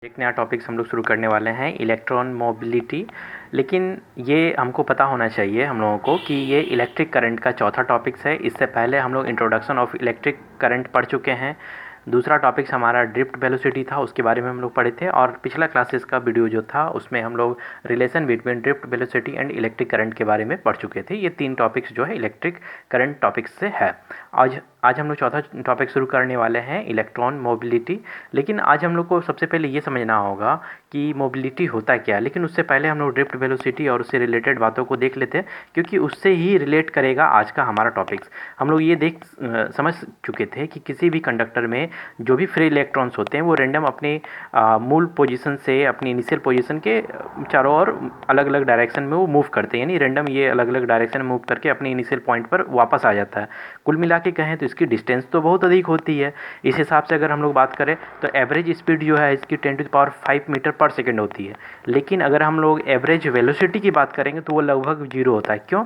एक नया टॉपिक्स हम लोग शुरू करने वाले हैं इलेक्ट्रॉन मोबिलिटी। लेकिन ये हमको पता होना चाहिए हम लोगों को कि ये इलेक्ट्रिक करंट का चौथा टॉपिक्स है। इससे पहले हम लोग इंट्रोडक्शन ऑफ इलेक्ट्रिक करंट पढ़ चुके हैं। दूसरा टॉपिक्स हमारा ड्रिफ्ट वेलोसिटी था, उसके बारे में हम लोग पढ़े थे। और पिछला क्लासेस का वीडियो जो था उसमें हम लोग relation between drift velocity and electric current के बारे में पढ़ चुके थे। ये तीन टॉपिक्स जो है इलेक्ट्रिक करंट टॉपिक्स से है। आज आज हम लोग चौथा टॉपिक शुरू करने वाले हैं इलेक्ट्रॉन मोबिलिटी। लेकिन आज हम लोग को सबसे पहले ये समझना होगा कि मोबिलिटी होता क्या है। लेकिन उससे पहले हम लोग ड्रिफ्ट वेलोसिटी और उससे रिलेटेड बातों को देख लेते हैं, क्योंकि उससे ही रिलेट करेगा आज का हमारा टॉपिक्स। हम लोग ये समझ चुके थे कि किसी भी कंडक्टर में जो भी फ्री इलेक्ट्रॉन्स होते हैं वो रैंडम अपने मूल पोजीशन से अपनी इनिशियल पोजीशन के चारों ओर अलग अलग डायरेक्शन में वो मूव करते हैं। यानी रैंडम ये अलग अलग डायरेक्शन में मूव करके अपने इनिशियल पॉइंट पर वापस आ जाता है। कुल मिला के कहें तो इसकी डिस्टेंस तो बहुत अधिक होती है। इस हिसाब से अगर हम लोग बात करें तो एवरेज स्पीड जो है इसकी 10⁵ मीटर पर सेकेंड होती है। लेकिन अगर हम लोग एवरेज वेलोसिटी की बात करेंगे तो वो लगभग 0 होता है। क्यों?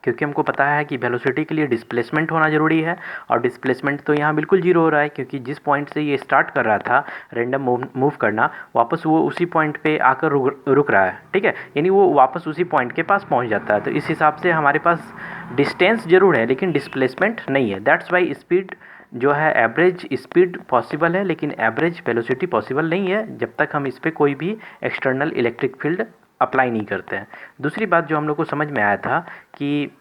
क्योंकि हमको पता है कि वेलोसिटी के लिए डिस्प्लेसमेंट होना ज़रूरी है, और डिस्प्लेसमेंट तो यहाँ बिल्कुल 0 हो रहा है, क्योंकि जिस पॉइंट से ये स्टार्ट कर रहा था रैंडम मूव करना, वापस वो उसी पॉइंट पे आकर रुक रहा है। ठीक है, यानी वो वापस उसी पॉइंट के पास पहुँच जाता है। तो इस हिसाब से हमारे पास डिस्टेंस ज़रूर है लेकिन डिस्प्लेसमेंट नहीं है। दैट्स वाई स्पीड जो है एवरेज स्पीड पॉसिबल है, लेकिन एवरेज वेलोसिटी पॉसिबल नहीं है जब तक हम इस पर कोई भी एक्सटर्नल इलेक्ट्रिक फील्ड अप्लाई नहीं करते हैं। दूसरी बात जो हम लोग को समझ में आया था कि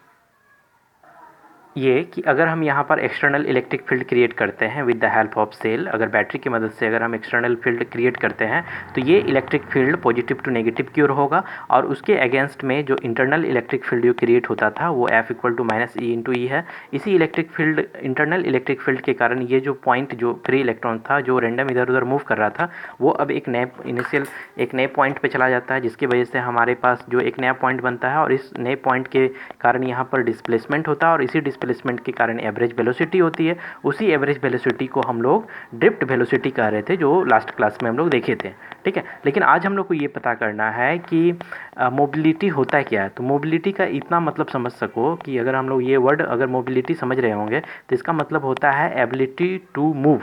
ये कि अगर हम यहाँ पर एक्सटर्नल इलेक्ट्रिक फील्ड क्रिएट करते हैं with the help of cell, अगर बैटरी की मदद से अगर हम एक्सटर्नल फील्ड क्रिएट करते हैं तो ये electric field positive to negative की ओर होगा, और उसके अगेंस्ट में जो इंटरनल इलेक्ट्रिक फील्ड जो क्रिएट होता था वो F = -E × E है। इसी electric field internal electric field के कारण ये जो पॉइंट जो फ्री इलेक्ट्रॉन था जो रैंडम इधर उधर मूव कर रहा था वो अब एक नए पॉइंट पर चला जाता है, जिसकी वजह से हमारे पास जो एक नया पॉइंट बनता है, और इस नए पॉइंट के कारण यहाँ पर डिस्प्लेसमेंट होता है, और इसी डिस्प्लेसमेंट के कारण एवरेज वेलोसिटी होती है। उसी एवरेज वेलोसिटी को हम लोग ड्रिफ्ट वेलोसिटी कह रहे थे, जो लास्ट क्लास में हम लोग देखे थे। ठीक है, लेकिन आज हम लोग को ये पता करना है कि मोबिलिटी होता है क्या है। तो मोबिलिटी का इतना मतलब समझ सको कि अगर हम लोग ये वर्ड अगर मोबिलिटी समझ रहे होंगे तो इसका मतलब होता है एबिलिटी टू मूव।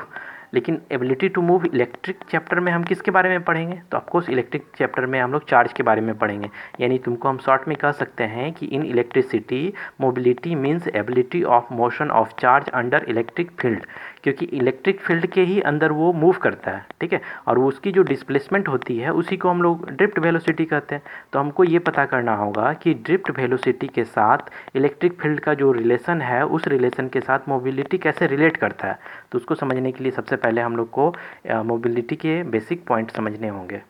लेकिन ability to move electric chapter में हम किसके बारे में पढ़ेंगे? तो ऑफकोर्स इलेक्ट्रिक चैप्टर में हम लोग चार्ज के बारे में पढ़ेंगे। यानी तुमको हम शॉर्ट में कह सकते हैं कि in electricity mobility means ability of motion of charge under electric field, क्योंकि इलेक्ट्रिक फील्ड के ही अंदर वो मूव करता है। ठीक है, और उसकी जो डिस्प्लेसमेंट होती है उसी को हम लोग ड्रिफ्ट वेलोसिटी कहते हैं। तो हमको ये पता करना होगा कि ड्रिफ्ट वेलोसिटी के साथ इलेक्ट्रिक फील्ड का जो रिलेशन है उस रिलेशन के साथ मोबिलिटी कैसे रिलेट करता है। तो उसको समझने के लिए सबसे पहले हम लोग को मोबिलिटी के बेसिक पॉइंट समझने होंगे।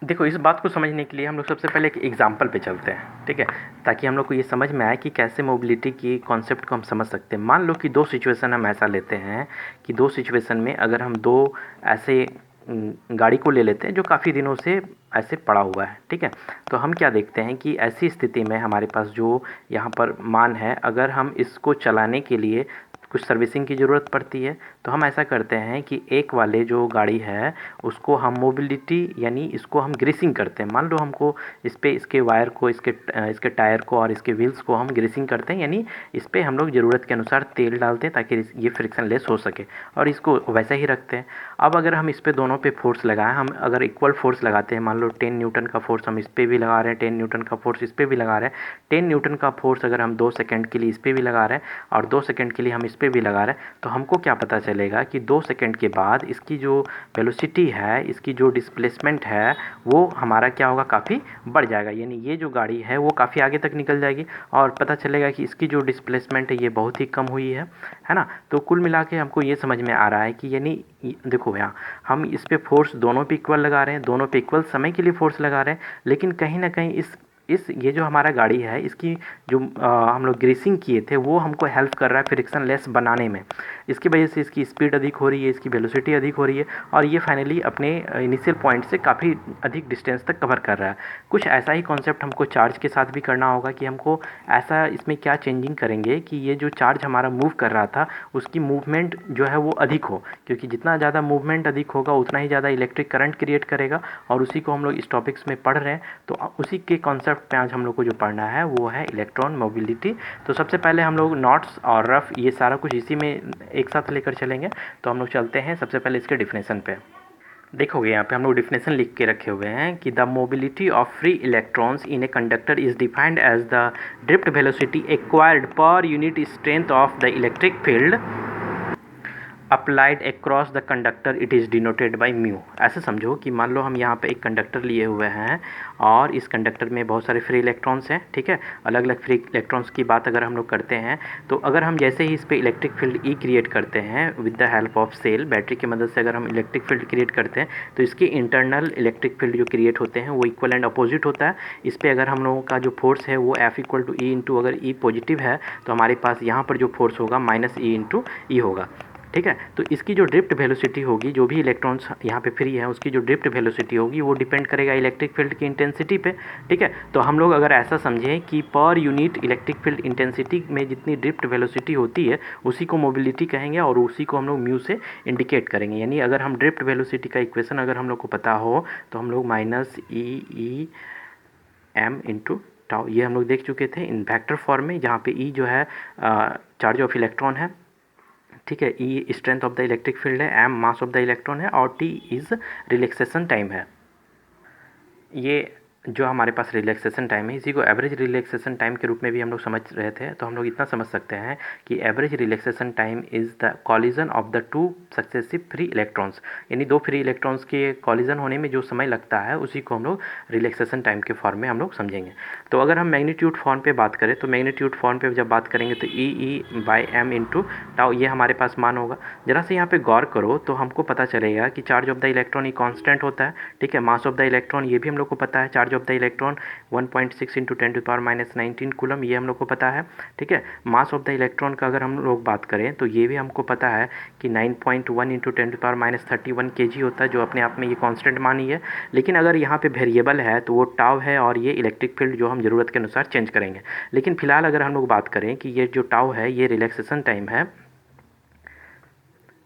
देखो, इस बात को समझने के लिए हम लोग सबसे पहले एक एग्जांपल पे चलते हैं। ठीक है, ताकि हम लोग को ये समझ में आए कि कैसे मोबिलिटी की कॉन्सेप्ट को हम समझ सकते हैं। मान लो कि दो सिचुएशन हम ऐसा लेते हैं कि दो सिचुएशन में अगर हम दो ऐसे गाड़ी को ले लेते हैं जो काफ़ी दिनों से ऐसे पड़ा हुआ है। ठीक है, तो हम क्या देखते हैं कि ऐसी स्थिति में हमारे पास जो यहाँ पर मान है, अगर हम इसको चलाने के लिए कुछ सर्विसिंग की ज़रूरत पड़ती है, तो हम ऐसा करते हैं कि एक वाले जो गाड़ी है उसको हम मोबिलिटी यानी इसको हम ग्रीसिंग करते हैं। मान लो हमको इस पर इसके वायर को इसके टायर को और इसके व्हील्स को हम ग्रीसिंग करते हैं, यानी इस पर हम लोग ज़रूरत के अनुसार तेल डालते हैं ताकि ये फ्रिक्शन लेस हो सके, और इसको वैसा ही रखते हैं। अब अगर हम इस पर दोनों पे फोर्स लगाएं, हम अगर इक्वल फोर्स लगाते हैं, मान लो 10 न्यूटन का फोर्स हम इस पर भी लगा रहे हैं, 10 न्यूटन का फोर्स इस पर भी लगा रहे हैं, 10 न्यूटन का फोर्स अगर हम 2 सेकेंड के लिए इस पर भी लगा रहे हैं और 2 सेकेंड के लिए हम इस पे भी लगा रहे हैं, तो हमको क्या पता चलेगा कि 2 सेकेंड के बाद इसकी जो वेलोसिटी है, इसकी जो डिस्प्लेसमेंट है वो हमारा क्या होगा, काफ़ी बढ़ जाएगा। यानी ये जो गाड़ी है वो काफ़ी आगे तक निकल जाएगी, और पता चलेगा कि इसकी जो डिस्प्लेसमेंट है ये बहुत ही कम हुई है ना। तो कुल मिला के हमको ये समझ में आ रहा है कि यानी देखो यहाँ हम इस पे फोर्स दोनों पे इक्वल लगा रहे हैं, दोनों पे इक्वल समय के लिए फोर्स लगा रहे हैं, लेकिन कहीं ना कहीं ये जो हमारा गाड़ी है इसकी जो हम लोग ग्रीसिंग किए थे वो हमको हेल्प कर रहा है फ्रिक्शन लेस बनाने में। इसकी वजह से इसकी स्पीड अधिक हो रही है, इसकी वेलोसिटी अधिक हो रही है, और ये फाइनली अपने इनिशियल पॉइंट से काफ़ी अधिक डिस्टेंस तक कवर कर रहा है। कुछ ऐसा ही कॉन्सेप्ट हमको चार्ज के साथ भी करना होगा कि हमको ऐसा इसमें क्या चेंजिंग करेंगे कि ये जो चार्ज हमारा मूव कर रहा था उसकी मूवमेंट जो है वो अधिक हो, क्योंकि जितना ज़्यादा मूवमेंट अधिक होगा उतना ही ज़्यादा इलेक्ट्रिक करंट क्रिएट करेगा, और उसी को हम लोग इस टॉपिक्स में पढ़ रहे हैं। तो उसी के कॉन्सेप्ट पे आज हम लोग को जो पढ़ना है वो है इलेक्ट्रॉन मोबिलिटी। तो सबसे पहले हम लोग नॉट्स और रफ ये सारा कुछ इसी में एक साथ लेकर चलेंगे। तो हम लोग चलते हैं सबसे पहले इसके डिफिनेशन पे। देखोगे यहाँ पे हम लोग डिफिनेशन लिख के रखे हुए हैं कि the mobility of free electrons in a conductor is defined as the drift velocity acquired per unit strength of the electric field applied across the conductor, it is denoted by mu. ऐसे समझो कि मान लो हम यहाँ पे एक conductor लिए हुए हैं और इस कंडक्टर में बहुत सारे फ्री इलेक्ट्रॉन्स हैं, ठीक है। अलग अलग फ्री इलेक्ट्रॉन्स की बात अगर हम लोग करते हैं तो अगर हम जैसे ही इस पर इलेक्ट्रिक फील्ड ई क्रिएट करते हैं with the help of cell, battery की मदद से अगर हम इलेक्ट्रिक फील्ड क्रिएट करते हैं तो इसके इंटरनल इलेक्ट्रिक फील्ड जो क्रिएट होते हैं वो इक्वल एंड अपोजिट होता है। इस पर अगर हम लोगों का जो फोर्स है वो F equal to E into, अगर ई पॉजिटिव है तो हमारे पास यहाँ पर जो फोर्स होगा माइनस ई इंटू ई होगा, ठीक है। तो इसकी जो ड्रिफ्ट वेलोसिटी होगी, जो भी इलेक्ट्रॉन्स यहाँ पे फ्री है उसकी जो ड्रिफ्ट वेलोसिटी होगी वो डिपेंड करेगा इलेक्ट्रिक फील्ड की इंटेंसिटी पे, ठीक है। तो हम लोग अगर ऐसा समझें कि पर यूनिट इलेक्ट्रिक फील्ड इंटेंसिटी में जितनी ड्रिफ्ट वेलोसिटी होती है उसी को मोबिलिटी कहेंगे और उसी को हम लोग म्यू से इंडिकेट करेंगे। यानी अगर हम ड्रिफ्ट वेलोसिटी का इक्वेशन अगर हम लोग को पता हो तो हम लोग minus e m into tau, ये हम लोग देख चुके थे इन वेक्टर फॉर्म में, जहाँ पे ई जो है चार्ज ऑफ इलेक्ट्रॉन है, ठीक है। E strength of the electric field है, M mass of the electron है और टी इज़ रिलैक्सेशन टाइम है। ये जो हमारे पास रिलैक्सेशन टाइम है इसी को एवरेज रिलैक्सेशन टाइम के रूप में भी हम लोग समझ रहे थे। तो हम लोग इतना समझ सकते हैं कि average relaxation time is the collision of the two successive free electrons, यानी दो फ्री इलेक्ट्रॉन्स के कॉलिजन होने में जो समय लगता है उसी को हम लोग रिलैक्सेशन टाइम के फॉर्म में हम लोग समझेंगे। तो अगर हम मैग्नीट्यूड फॉर्म पे बात करें तो मैग्नीट्यूड फॉर्म पे जब बात करेंगे तो ई बाई एम इंटू टाउ ये हमारे पास मान होगा। जरा से यहाँ पे गौर करो तो हमको पता चलेगा कि चार्ज ऑफ द इलेक्ट्रॉन ये कांस्टेंट होता है, ठीक है। मास ऑफ द इलेक्ट्रॉन ये भी हम लोग को पता है, charge of the electron 1.6 into 10⁻⁻19 coulomb, ये हम लोग को पता है, ठीक है। मास ऑफ द इलेक्ट्रॉन का अगर हम लोग बात करें तो ये भी हमको पता है कि 9.1 इंटू 10⁻31 kg होता है, जो अपने आप में ये कांस्टेंट मान ही है। लेकिन अगर यहाँ पे वेरिएबल है तो वो टाउ है और ये इलेक्ट्रिक फील्ड जो हम ज़रूरत के अनुसार चेंज करेंगे। लेकिन फिलहाल अगर हम लोग बात करें कि ये जो टाउ है ये रिलैक्सेशन टाइम है,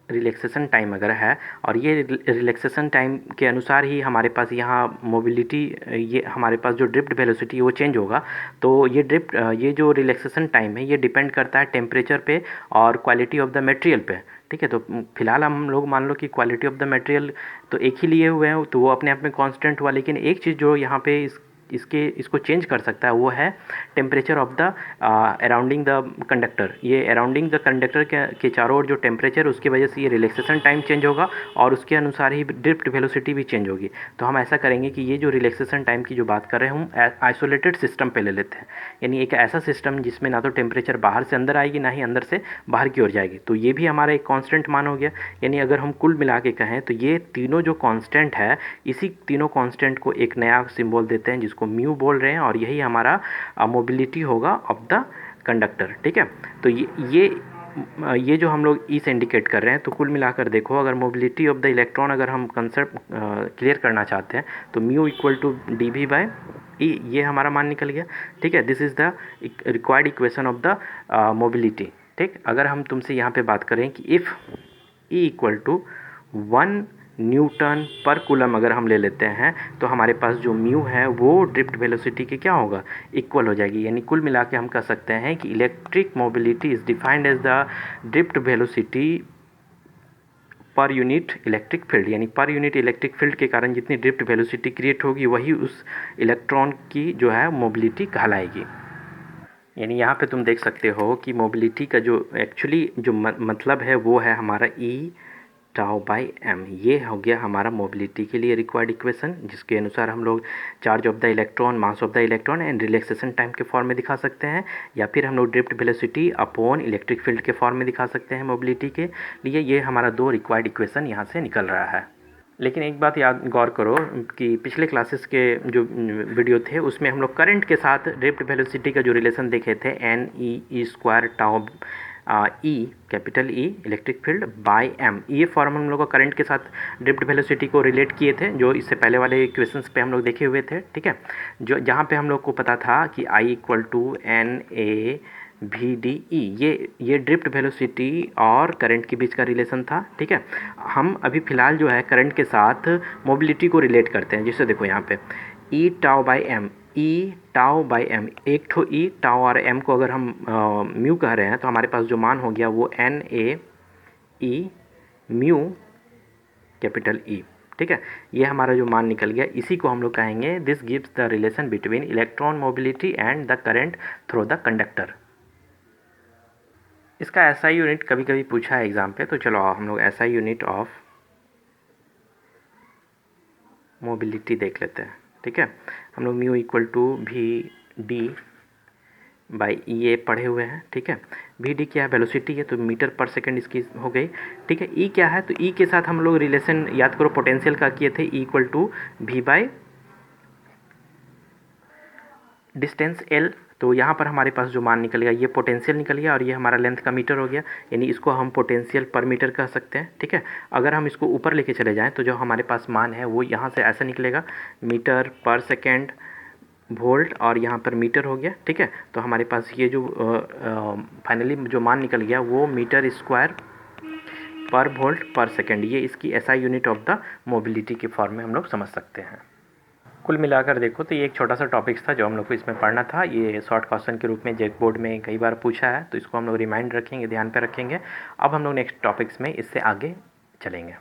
रिलैक्सेशन टाइम अगर है और ये रिलैक्सेशन टाइम के अनुसार ही हमारे पास यहाँ मोबिलिटी, ये हमारे पास जो ड्रिफ्ट वेलोसिटी वो चेंज होगा। तो ये जो रिलैक्सेशन टाइम है ये डिपेंड करता है टेम्परेचर पे और क्वालिटी ऑफ द मटेरियल पे, ठीक है। तो फिलहाल हम लोग मान लो कि क्वालिटी ऑफ द मटेरियल तो एक ही लिए हुए हैं तो वो अपने आप में कांस्टेंट हुआ, लेकिन एक चीज़ जो यहाँ पे इसको चेंज कर सकता है वो है temperature of the अराउंडिंग the conductor. ये अराउंडिंग द कंडक्टर के चारों ओर जो टेम्परेचर उसकी वजह से ये रिलैक्सेशन टाइम चेंज होगा और उसके अनुसार ही ड्रिफ्ट वेलोसिटी भी चेंज होगी। तो हम ऐसा करेंगे कि ये जो रिलैक्सेशन टाइम की जो बात कर रहे हैं हम आइसोलेटेड सिस्टम पे ले लेते हैं, यानी एक ऐसा सिस्टम जिसमें ना तो टेम्परेचर बाहर से अंदर आएगी ना ही अंदर से बाहर की ओर जाएगी। तो ये भी हमारा एक कांस्टेंट मान हो गया। यानी अगर हम कुल मिला के कहें तो ये तीनों जो कांस्टेंट है इसी तीनों कांस्टेंट को एक नया सिंबल देते हैं जिसको म्यू बोल रहे हैं और यही हमारा मोबिलिटी होगा ऑफ द कंडक्टर, ठीक है। तो ये जो हम लोग ई से इंडिकेट कर रहे हैं, तो कुल मिलाकर देखो अगर मोबिलिटी ऑफ द इलेक्ट्रॉन अगर हम कंसेप्ट क्लियर करना चाहते हैं तो mu equal to D V by E, ये हमारा मान निकल गया, ठीक है। This is the required equation of the mobility, ठीक। अगर हम तुमसे यहाँ पे बात करें कि if E equal to 1 newton पर कूलम अगर हम ले लेते हैं तो हमारे पास जो म्यू है वो ड्रिफ्ट वेलोसिटी के क्या होगा, इक्वल हो जाएगी। यानी कुल मिला के हम कह सकते हैं कि electric mobility is defined as the drift velocity per unit electric field, यानी पर यूनिट इलेक्ट्रिक फील्ड के कारण जितनी ड्रिफ्ट वेलोसिटी क्रिएट होगी वही उस इलेक्ट्रॉन की जो है मोबिलिटी कहलाएगी। यानी यहाँ पे तुम देख सकते हो कि मोबिलिटी का जो एक्चुअली जो मतलब है वो है हमारा ई टाउ बाई एम। ये हो गया हमारा मोबिलिटी के लिए रिक्वायर्ड इक्वेशन, जिसके अनुसार हम लोग charge of the electron, mass of the electron and relaxation time के फॉर्म में दिखा सकते हैं, या फिर हम लोग drift velocity upon electric field के फॉर्म में दिखा सकते हैं मोबिलिटी के लिए। ये हमारा दो रिक्वायर्ड इक्वेशन यहाँ से निकल रहा है। लेकिन एक बात याद गौर करो कि पिछले क्लासेस के जो वीडियो थे उसमें हम लोग करंट के साथ ड्रिफ्ट वेलोसिटी का जो रिलेशन देखे थे n e square tau e capital E electric field by m, ये फॉर्म हम लोग को करंट के साथ ड्रिफ्ट वेलोसिटी को रिलेट किए थे जो इससे पहले वाले इक्वेशंस पे हम लोग देखे हुए थे, ठीक है। जो जहाँ पे हम लोग को पता था कि I equal to N A V D E, ये ड्रिफ्ट वेलोसिटी और करंट के बीच का रिलेशन था, ठीक है। हम अभी फ़िलहाल जो है करंट के साथ मोबिलिटी को रिलेट करते हैं। जैसे देखो यहाँ पे E tau by M, E tau by M, एक ठो ई टाउ और एम को अगर हम म्यू कह रहे हैं तो हमारे पास जो मान हो गया वो n a e mu capital E, ठीक। ठीक है। ये हमारा जो मान निकल गया, इसी को हम लोग कहेंगे this gives the relation between electron mobility and the current through the conductor. इसका एसआई यूनिट कभी कभी पूछा है एग्जाम पे, तो चलो हम लोग एसआई यूनिट ऑफ मोबिलिटी देख लेते हैं। ठीक है, हम लोग mu equal to V D by E ए पढ़े हुए हैं। ठीक है, वी डी क्या है, वेलोसिटी है, तो मीटर पर सेकंड इसकी हो गई। ठीक है, ई क्या है, तो ई के साथ हम लोग रिलेशन याद करो पोटेंशियल का किए थे, E equal to V by distance l. तो यहाँ पर हमारे पास जो मान निकल गया, ये पोटेंशियल निकल गया और ये हमारा लेंथ का मीटर हो गया, यानी इसको हम पोटेंशियल पर मीटर कह सकते हैं। ठीक है, अगर हम इसको ऊपर लेके चले जाएं तो जो हमारे पास मान है वो यहाँ से ऐसा निकलेगा, मीटर पर सेकेंड वोल्ट, और यहाँ पर मीटर हो गया। ठीक है, तो हमारे पास ये जो फाइनली जो मान निकल गया वो मीटर स्क्वायर पर वोल्ट पर सेकेंड, ये इसकी SI unit of the mobility के फॉर्म में हम लोग समझ सकते हैं। कुल मिलाकर देखो तो ये एक छोटा सा टॉपिक्स था जो हम लोग को इसमें पढ़ना था। ये शॉर्ट क्वेश्चन के रूप में जेक बोर्ड में कई बार पूछा है, तो इसको हम लोग रिमाइंड रखेंगे, ध्यान पे रखेंगे। अब हम लोग नेक्स्ट टॉपिक्स में इससे आगे चलेंगे।